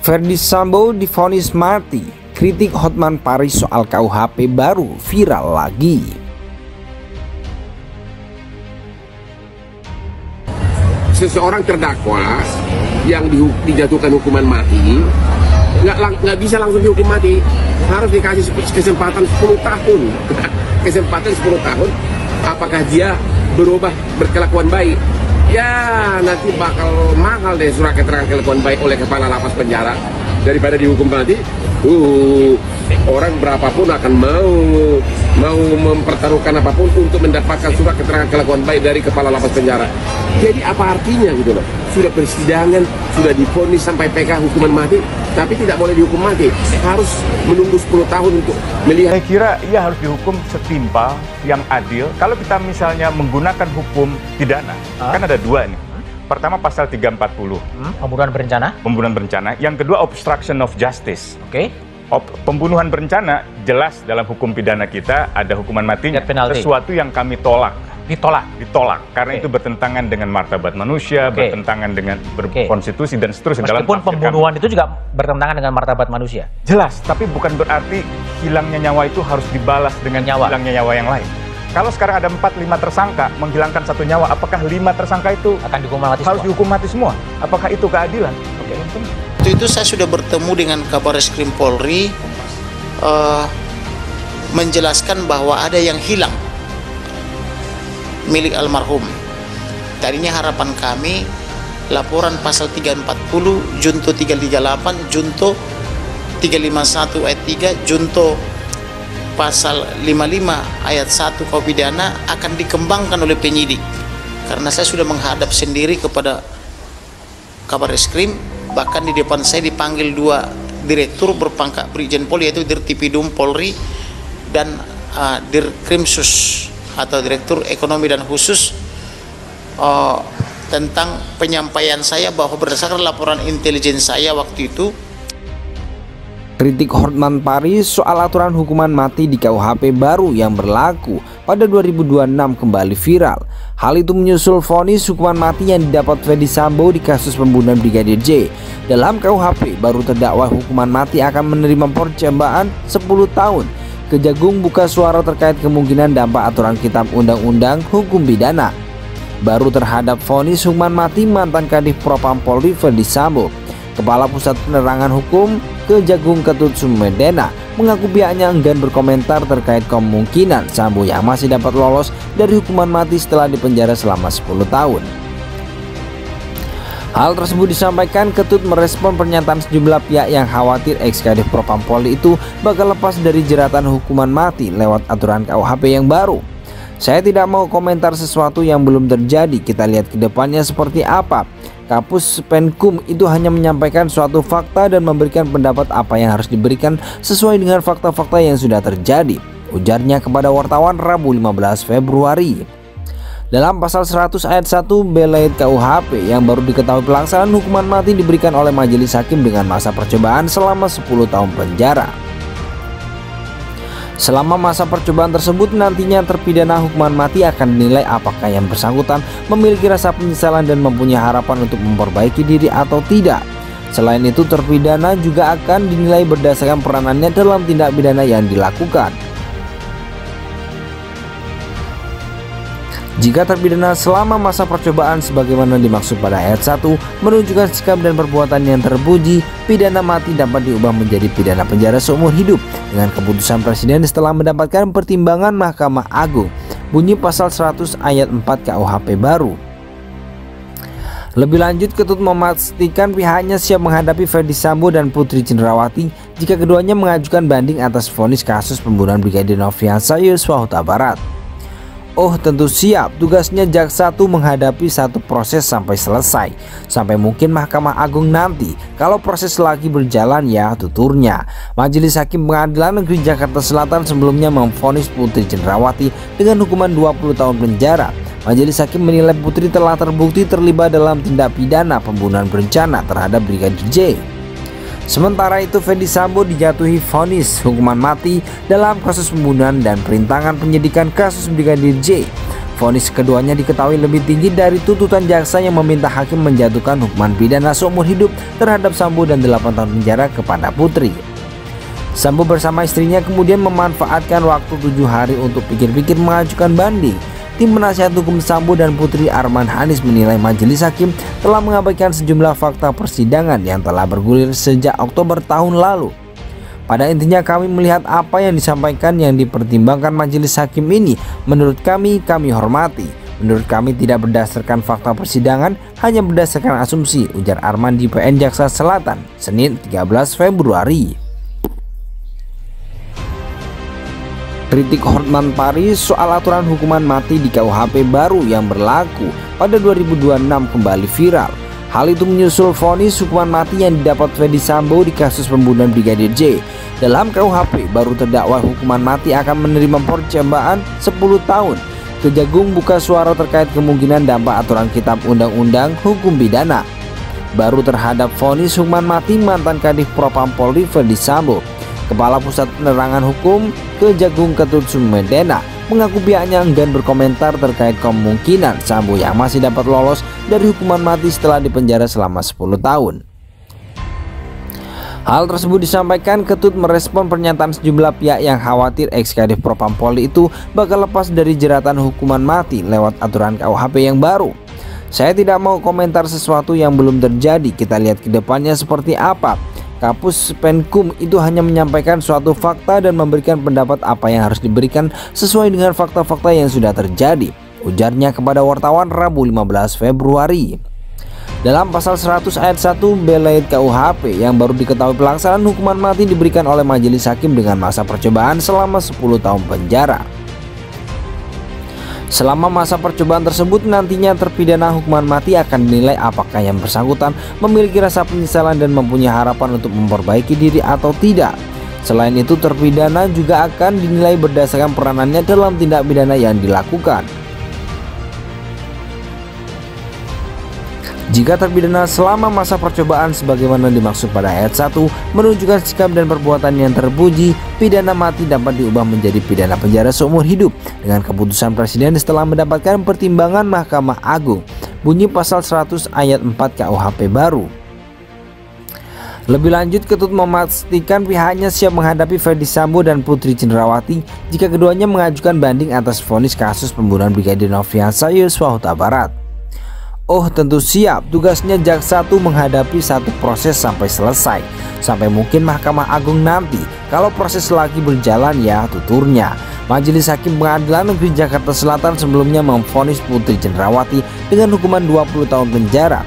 Ferdy Sambo divonis mati, kritik Hotman Paris soal KUHP baru viral lagi. Seseorang terdakwa yang dijatuhkan hukuman mati nggak bisa langsung dihukum mati, harus dikasih kesempatan 10 tahun. Kesempatan 10 tahun, apakah dia berubah berkelakuan baik? Ya nanti bakal mahal deh surat keterangan kelakuan baik oleh kepala lapas penjara daripada dihukum mati. Orang berapapun akan mau mempertaruhkan apapun untuk mendapatkan surat keterangan kelakuan baik dari kepala lapas penjara. Jadi apa artinya gitu loh? Sudah persidangan, sudah divonis sampai PK hukuman mati, tapi tidak boleh dihukum mati. Harus menunggu 10 tahun untuk melihat. Saya kira ia harus dihukum setimpal, yang adil. Kalau kita misalnya menggunakan hukum pidana, kan ada dua nih. Pertama pasal 340. Pembunuhan berencana. Pembunuhan berencana. Yang kedua obstruction of justice. Oke. Pembunuhan berencana jelas dalam hukum pidana kita ada hukuman matinya. Sesuatu yang kami tolak. Ditolak karena itu bertentangan dengan martabat manusia, bertentangan dengan konstitusi dan seterusnya. Meskipun pembunuhan itu juga bertentangan dengan martabat manusia. Jelas, tapi bukan berarti hilangnya nyawa itu harus dibalas dengan hilangnya nyawa yang lain. Kalau sekarang ada 4-5 tersangka menghilangkan 1 nyawa, apakah 5 tersangka itu akan dihukum mati harus dihukum mati semua? Apakah itu keadilan? Waktu itu saya sudah bertemu dengan Kabareskrim Polri menjelaskan bahwa ada yang hilang milik almarhum. Tadinya harapan kami laporan pasal 340, junto 338, junto 351 ayat 3, junto pasal 55 ayat 1 KUH pidana akan dikembangkan oleh penyidik. Karena saya sudah menghadap sendiri kepada Kabareskrim, bahkan di depan saya dipanggil 2 direktur berpangkat Brigjen Pol, yaitu Dirtipidum Polri dan Dirkrimsus atau Direktur Ekonomi dan Khusus, tentang penyampaian saya bahwa berdasarkan laporan intelijen saya waktu itu. Kritik Hotman Paris soal aturan hukuman mati di KUHP baru yang berlaku pada 2026 kembali viral. Hal itu menyusul vonis hukuman mati yang didapat Ferdy Sambo di kasus pembunuhan Brigadir J. Dalam KUHP baru terdakwa hukuman mati akan menerima percobaan 10 tahun. Kejagung buka suara terkait kemungkinan dampak aturan Kitab Undang-Undang Hukum Pidana baru terhadap vonis hukuman mati mantan Kadif Propam Polri Ferdy Sambo. Kepala Pusat Penerangan Hukum Kejagung Ketut Sumedana mengaku pihaknya enggan berkomentar terkait kemungkinan Sambo yang masih dapat lolos dari hukuman mati setelah dipenjara selama 10 tahun. Hal tersebut disampaikan Ketut merespon pernyataan sejumlah pihak yang khawatir ex-Kadif Propam Polri itu bakal lepas dari jeratan hukuman mati lewat aturan KUHP yang baru. Saya tidak mau komentar sesuatu yang belum terjadi, kita lihat ke depannya seperti apa. Kapus Penkum itu hanya menyampaikan suatu fakta dan memberikan pendapat apa yang harus diberikan sesuai dengan fakta-fakta yang sudah terjadi, ujarnya kepada wartawan Rabu 15 Februari. Dalam pasal 100 ayat 1 B-Late KUHP yang baru diketahui pelaksanaan hukuman mati diberikan oleh majelis hakim dengan masa percobaan selama 10 tahun penjara. Selama masa percobaan tersebut nantinya terpidana hukuman mati akan dinilai apakah yang bersangkutan memiliki rasa penyesalan dan mempunyai harapan untuk memperbaiki diri atau tidak. Selain itu terpidana juga akan dinilai berdasarkan peranannya dalam tindak pidana yang dilakukan. Jika terpidana selama masa percobaan sebagaimana dimaksud pada ayat 1 menunjukkan sikap dan perbuatan yang terpuji, pidana mati dapat diubah menjadi pidana penjara seumur hidup dengan keputusan Presiden setelah mendapatkan pertimbangan Mahkamah Agung. Bunyi pasal 100 ayat 4 KUHP baru. Lebih lanjut, Ketut memastikan pihaknya siap menghadapi Ferdy Sambo dan Putri Cenderawati jika keduanya mengajukan banding atas vonis kasus pembunuhan Brigadir Nofriansah Yosua Huta Barat. Oh tentu siap, tugasnya jaksa itu menghadapi satu proses sampai selesai, sampai mungkin Mahkamah Agung nanti. Kalau proses lagi berjalan ya tuturnya. Majelis Hakim Pengadilan Negeri Jakarta Selatan sebelumnya memvonis Putri Cenderawati dengan hukuman 20 tahun penjara. Majelis Hakim menilai Putri telah terbukti terlibat dalam tindak pidana pembunuhan berencana terhadap Brigadir J. Sementara itu Ferdy Sambo dijatuhi vonis hukuman mati dalam kasus pembunuhan dan perintangan penyidikan kasus Brigadir J. Vonis keduanya diketahui lebih tinggi dari tuntutan jaksa yang meminta hakim menjatuhkan hukuman pidana seumur hidup terhadap Sambo dan 8 tahun penjara kepada Putri. Sambo bersama istrinya kemudian memanfaatkan waktu 7 hari untuk pikir-pikir mengajukan banding. Tim penasihat hukum Sambo dan Putri Arman Hanis menilai majelis hakim telah mengabaikan sejumlah fakta persidangan yang telah bergulir sejak Oktober tahun lalu. Pada intinya kami melihat apa yang disampaikan yang dipertimbangkan majelis hakim ini menurut kami hormati. Menurut kami tidak berdasarkan fakta persidangan, hanya berdasarkan asumsi, ujar Arman di PN Jaksa Selatan, Senin 13 Februari. Kritik Hotman Paris soal aturan hukuman mati di KUHP baru yang berlaku pada 2026 kembali viral. Hal itu menyusul vonis hukuman mati yang didapat Ferdy Sambo di kasus pembunuhan Brigadir J. Dalam KUHP baru terdakwa hukuman mati akan menerima percobaan 10 tahun. Kejagung buka suara terkait kemungkinan dampak aturan Kitab Undang-Undang Hukum Pidana baru terhadap vonis hukuman mati mantan Kadif Propam Polri Ferdy Sambo. Kepala Pusat Penerangan Hukum Kejagung Ketut Sumedana mengaku pihaknya enggan berkomentar terkait kemungkinan Sambo yang masih dapat lolos dari hukuman mati setelah dipenjara selama 10 tahun. Hal tersebut disampaikan Ketut merespon pernyataan sejumlah pihak yang khawatir ex-Kadif Propam Polri itu bakal lepas dari jeratan hukuman mati lewat aturan KUHP yang baru. Saya tidak mau komentar sesuatu yang belum terjadi, kita lihat ke depannya seperti apa. Kapus Penkum itu hanya menyampaikan suatu fakta dan memberikan pendapat apa yang harus diberikan sesuai dengan fakta-fakta yang sudah terjadi, ujarnya kepada wartawan Rabu 15 Februari. Dalam pasal 100 ayat 1 B-Leit KUHP yang baru diketahui pelaksanaan hukuman mati diberikan oleh majelis hakim dengan masa percobaan selama 10 tahun penjara. Selama masa percobaan tersebut nantinya terpidana hukuman mati akan dinilai apakah yang bersangkutan memiliki rasa penyesalan dan mempunyai harapan untuk memperbaiki diri atau tidak. Selain itu terpidana juga akan dinilai berdasarkan peranannya dalam tindak pidana yang dilakukan. Jika terpidana selama masa percobaan sebagaimana dimaksud pada ayat 1 menunjukkan sikap dan perbuatan yang terpuji, pidana mati dapat diubah menjadi pidana penjara seumur hidup dengan keputusan Presiden setelah mendapatkan pertimbangan Mahkamah Agung. Bunyi pasal 100 ayat 4 KUHP baru. Lebih lanjut, Ketut memastikan pihaknya siap menghadapi Ferdy Sambo dan Putri Cenderawati jika keduanya mengajukan banding atas vonis kasus pembunuhan Brigadir Nofriansah Yosua Huta Barat. Oh tentu siap, tugasnya jaksa itu menghadapi satu proses sampai selesai, sampai mungkin Mahkamah Agung nanti. Kalau proses lagi berjalan ya tuturnya. Majelis Hakim Pengadilan Negeri Jakarta Selatan sebelumnya memvonis Putri Cenderawati dengan hukuman 20 tahun penjara